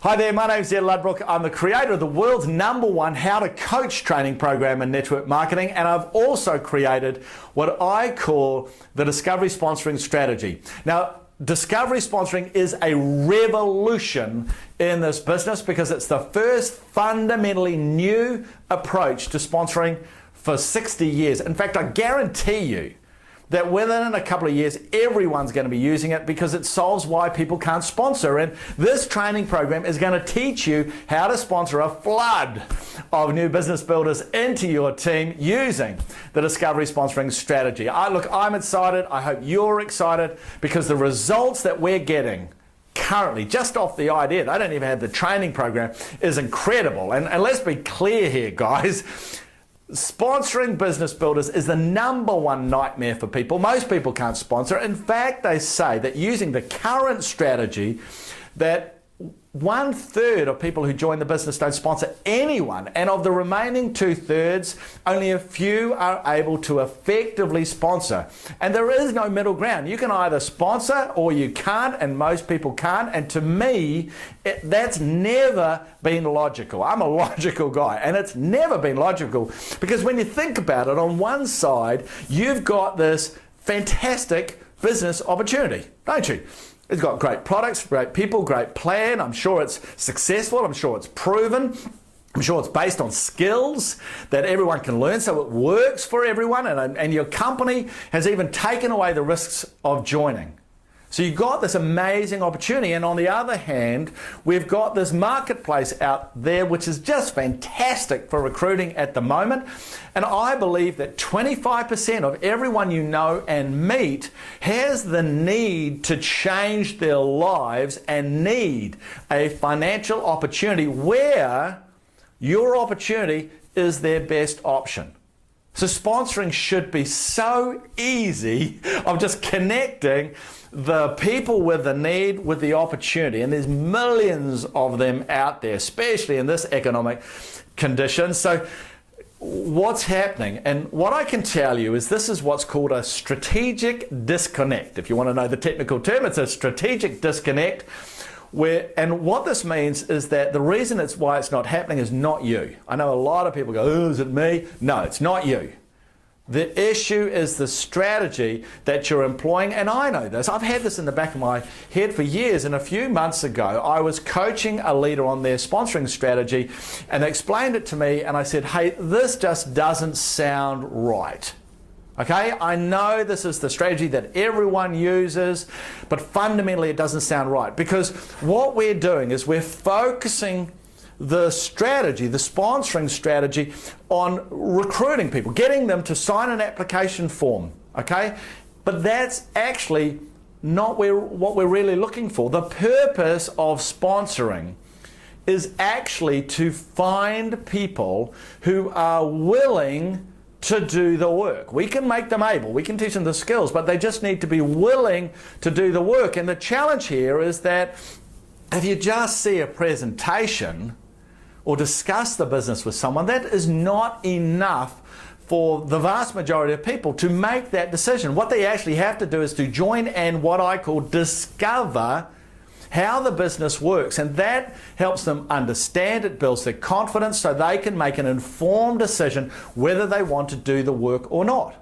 Hi there, my name is Ed Ludbrook. I'm the creator of the world's #1 How to Coach training program in network marketing, and I've also created what I call the Discovery Sponsoring Strategy. Now, Discovery Sponsoring is a revolution in this business because it's the first fundamentally new approach to sponsoring for 60 years. In fact, I guarantee you that within a couple of years, everyone's going to be using it because it solves why people can't sponsor. And this training program is going to teach you how to sponsor a flood of new business builders into your team using the Discovery Sponsoring Strategy. I'm excited. I hope you're excited because the results that we're getting currently, just off the idea, they don't even have the training program, is incredible. And let's be clear here, guys. Sponsoring business builders is the #1 nightmare for people. Most people can't sponsor. In fact, they say that using the current strategy, that 1/3 of people who join the business don't sponsor anyone, and of the remaining 2/3, only a few are able to effectively sponsor. And there is no middle ground. You can either sponsor or you can't, and most people can't. And to me, that's never been logical. I'm a logical guy, and it's never been logical because when you think about it, on one side, you've got this fantastic business opportunity, don't you? It's got great products, great people, great plan. I'm sure it's successful. I'm sure it's proven. I'm sure it's based on skills that everyone can learn, so it works for everyone. And your company has even taken away the risks of joining. So you've got this amazing opportunity. And on the other hand, we've got this marketplace out there, which is just fantastic for recruiting at the moment. And I believe that 25% of everyone you know and meet has the need to change their lives and need a financial opportunity where your opportunity is their best option. So sponsoring should be so easy of just connecting the people with the need with the opportunity. And there's millions of them out there, especially in this economic condition. So what's happening, and what I can tell you is this is what's called a strategic disconnect. If you want to know the technical term, it's a strategic disconnect. And what this means is that the reason why it's not happening is not you. I know a lot of people go, oh, is it me? No, it's not you. The issue is the strategy that you're employing, and I know this. I've had this in the back of my head for years, and a few months ago, I was coaching a leader on their sponsoring strategy, and they explained it to me, and I said, hey, this just doesn't sound right. Okay, I know this is the strategy that everyone uses, but fundamentally it doesn't sound right because what we're doing is we're focusing the strategy, the sponsoring strategy, on recruiting people, getting them to sign an application form, okay? But that's actually not what we're really looking for. The purpose of sponsoring is actually to find people who are willing to do the work. We can make them able, we can teach them the skills, but they just need to be willing to do the work. And the challenge here is that if you just see a presentation or discuss the business with someone, that is not enough for the vast majority of people to make that decision. What they actually have to do is to join and what I call discover how the business works, and that helps them understand, it builds their confidence so they can make an informed decision whether they want to do the work or not.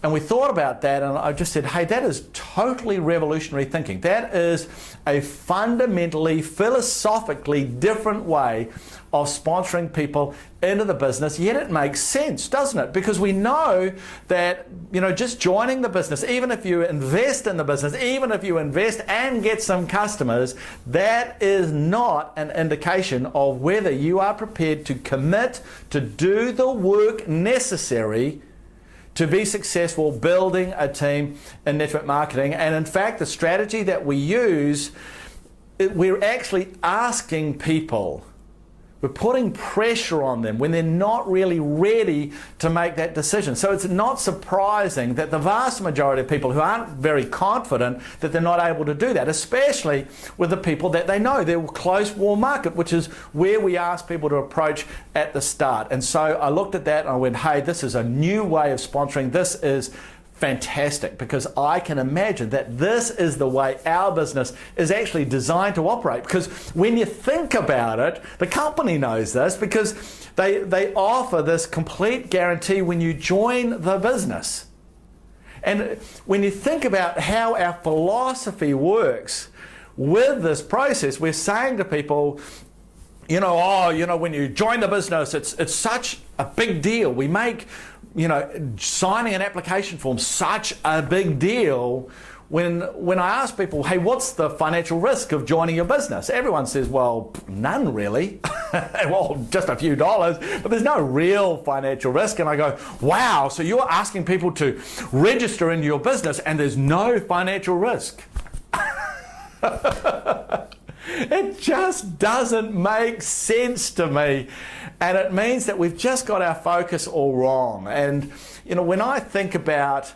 And we thought about that, and I just said, hey, that is totally revolutionary thinking. That is a fundamentally, philosophically different way of sponsoring people into the business, yet it makes sense, doesn't it? Because we know that, just joining the business, even if you invest in the business, even if you invest and get some customers, that is not an indication of whether you are prepared to commit to do the work necessary to be successful building a team in network marketing. And in fact, the strategy that we use, we're actually asking people, we're putting pressure on them when they're not really ready to make that decision. So it's not surprising that the vast majority of people who aren't very confident that they're not able to do that, especially with the people that they know, their close warm market, which is where we ask people to approach at the start. And so I looked at that and I went, hey, this is a new way of sponsoring. This is fantastic, because I can imagine that this is the way our business is actually designed to operate. Because when you think about it, the company knows this because they offer this complete guarantee when you join the business. And when you think about how our philosophy works with this process, we're saying to people, when you join the business, it's such a big deal. We make, signing an application form such a big deal. When I ask people, hey, what's the financial risk of joining your business? Everyone says, well, none really. Well, just a few dollars, but there's no real financial risk. And I go, wow, so you're asking people to register into your business and there's no financial risk. It just doesn't make sense to me. And it means that we've just got our focus all wrong. And, when I think about,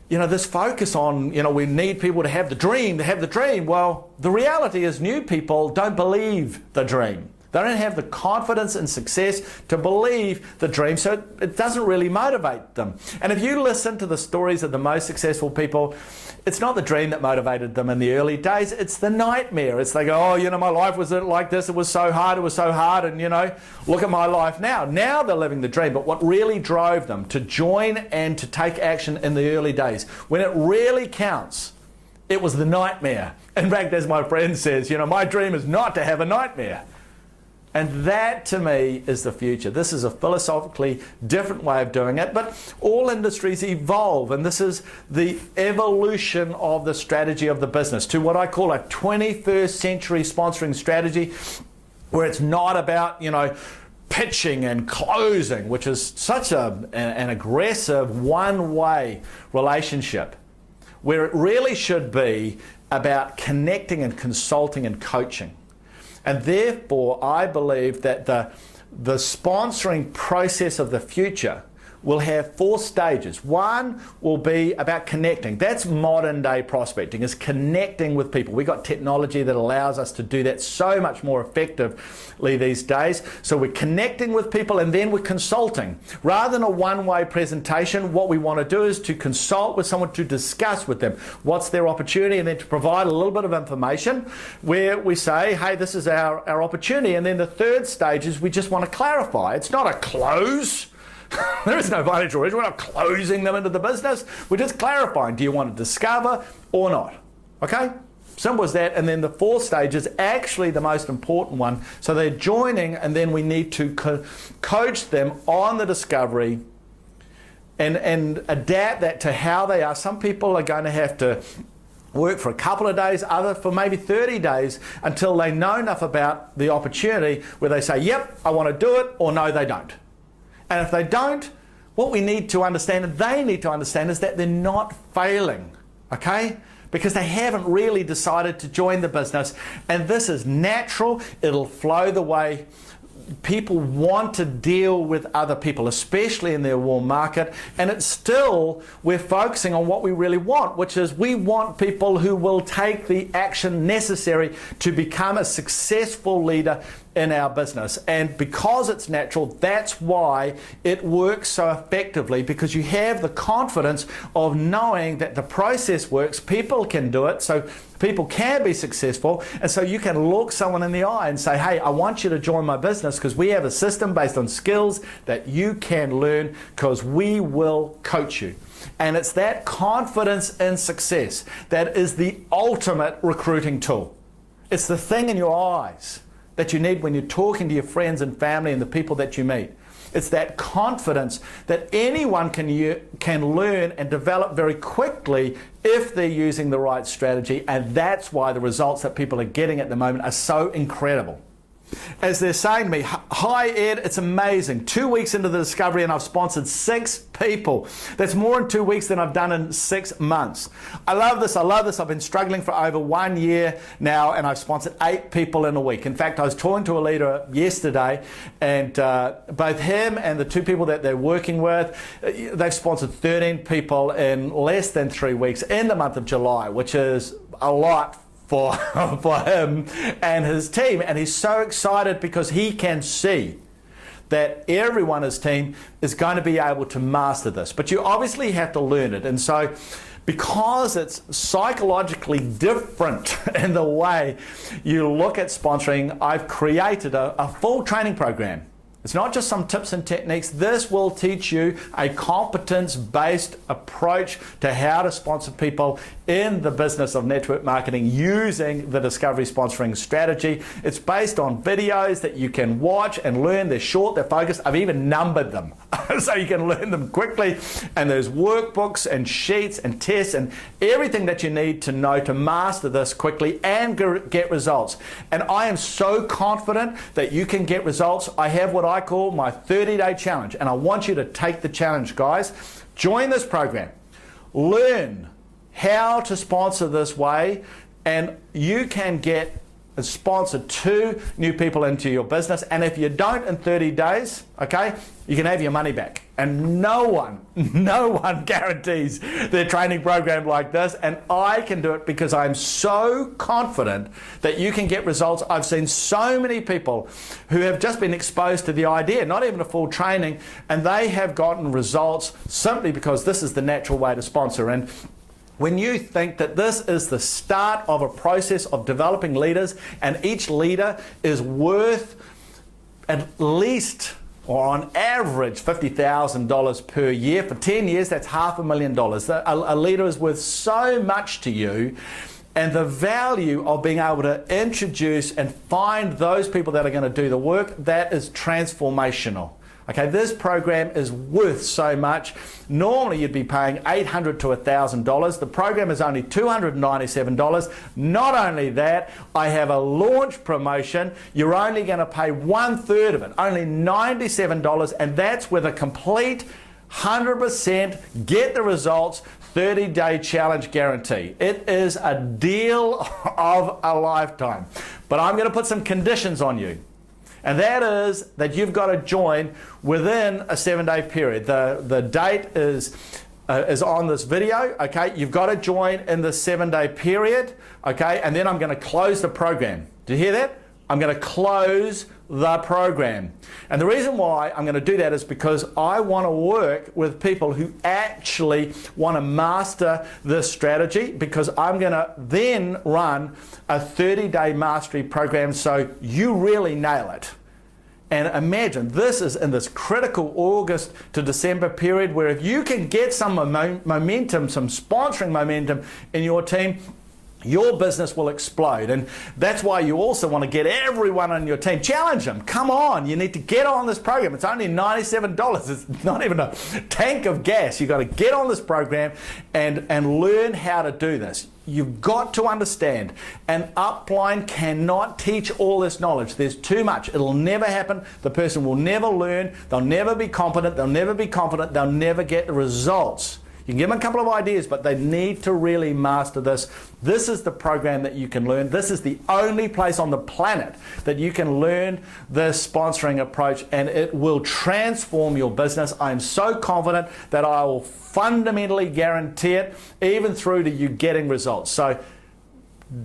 this focus on, we need people to have the dream, Well, the reality is new people don't believe the dream. They don't have the confidence and success to believe the dream, so it doesn't really motivate them. And if you listen to the stories of the most successful people, it's not the dream that motivated them in the early days, it's the nightmare. It's they go, my life was like this, it was so hard, and look at my life now. Now they're living the dream, but what really drove them to join and to take action in the early days, when it really counts, it was the nightmare. In fact, as my friend says, my dream is not to have a nightmare. And that, to me, is the future. This is a philosophically different way of doing it, but all industries evolve, and this is the evolution of the strategy of the business to what I call a 21st century sponsoring strategy, where it's not about, pitching and closing, which is such an aggressive one-way relationship, where it really should be about connecting and consulting and coaching. And therefore, I believe that the sponsoring process of the future will have 4 stages. One will be about connecting. That's modern day prospecting, is connecting with people. We've got technology that allows us to do that so much more effectively these days. So we're connecting with people, and then we're consulting. Rather than a one-way presentation, what we want to do is to consult with someone, to discuss with them what's their opportunity, and then to provide a little bit of information where we say, hey, this is our opportunity. And then the third stage is we just want to clarify. It's not a close. There is no financial risk. We're not closing them into the business. We're just clarifying, do you want to discover or not? Okay? Simple as that. And then the 4th stage is actually the most important one. So they're joining, and then we need to coach them on the discovery and adapt that to how they are. Some people are going to have to work for a couple of days, others for maybe 30 days, until they know enough about the opportunity where they say, yep, I want to do it, or no, they don't. And if they don't, what we need to understand, and they need to understand, is that they're not failing, okay? Because they haven't really decided to join the business. And this is natural. It'll flow the way people want to deal with other people, especially in their warm market. And it's still, we're focusing on what we really want, which is we want people who will take the action necessary to become a successful leader in our business. And because it's natural, that's why it works so effectively, because you have the confidence of knowing that the process works, people can do it, so people can be successful. And so you can look someone in the eye and say, hey, I want you to join my business because we have a system based on skills that you can learn, because we will coach you. And it's that confidence in success that is the ultimate recruiting tool. It's the thing in your eyes that you need when you're talking to your friends and family and the people that you meet. It's that confidence that anyone can learn and develop very quickly if they're using the right strategy. And that's why the results that people are getting at the moment are so incredible. As they're saying to me, hi Ed, it's amazing. 2 weeks into the discovery and I've sponsored 6 people. That's more in 2 weeks than I've done in 6 months. I love this. I've been struggling for over 1 year now, and I've sponsored 8 people in a week. In fact, I was talking to a leader yesterday, and both him and the 2 people that they're working with, they've sponsored 13 people in less than 3 weeks in the month of July, which is a lot for him and his team. And he's so excited because he can see that everyone in his team is going to be able to master this. But you obviously have to learn it. And so because it's psychologically different in the way you look at sponsoring, I've created a full training program. It's not just some tips and techniques. This will teach you a competence-based approach to how to sponsor people in the business of network marketing using the Discovery Sponsoring strategy. It's based on videos that you can watch and learn. They're short, they're focused. I've even numbered them so you can learn them quickly. And there's workbooks and sheets and tests and everything that you need to know to master this quickly and get results. And I am so confident that you can get results. I have what I call my 30-day challenge, and I want you to take the challenge, guys. Join this program. Learn how to sponsor this way, and you can get sponsor 2 new people into your business. And if you don't in 30 days, okay, you can have your money back. And no one guarantees their training program like this. And I can do it because I'm so confident that you can get results. I've seen so many people who have just been exposed to the idea, not even a full training, and they have gotten results simply because this is the natural way to sponsor. And when you think that this is the start of a process of developing leaders, and each leader is worth at least, or on average, $50,000 per year for 10 years, that's $500,000. A leader is worth so much to you, and the value of being able to introduce and find those people that are going to do the work, that is transformational. Okay, this program is worth so much. Normally you'd be paying $800 to $1,000. The program is only $297. Not only that, I have a launch promotion. You're only going to pay 1/3 of it, only $97, and that's with a complete 100% get the results 30-day challenge guarantee. It is a deal of a lifetime. But I'm going to put some conditions on you. And that is that you've got to join within a 7-day period. The date is on this video, okay? You've got to join in the 7-day period, okay? And then I'm going to close the program. Do you hear that? I'm going to close the program. And the reason why I'm going to do that is because I want to work with people who actually want to master this strategy, because I'm going to then run a 30-day mastery program so you really nail it. And imagine, this is in this critical August to December period where if you can get some momentum, some sponsoring momentum in your team, your business will explode. And that's why you also want to get everyone on your team. Challenge them. Come on, you need to get on this program. It's only $97. It's not even a tank of gas. You've got to get on this program and learn how to do this. You've got to understand, an upline cannot teach all this knowledge. There's too much. It'll never happen. The person will never learn. They'll never be competent. They'll never be confident. They'll never get the results. You can give them a couple of ideas, but they need to really master this. This is the program that you can learn. This is the only place on the planet that you can learn this sponsoring approach, and it will transform your business. I'm so confident that I will fundamentally guarantee it, even through to you getting results. So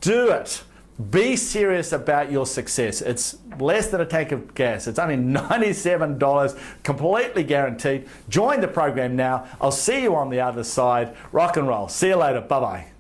do it. Be serious about your success. It's less than a tank of gas. It's only $97, completely guaranteed. Join the program now. I'll see you on the other side. Rock and roll. See you later. Bye-bye.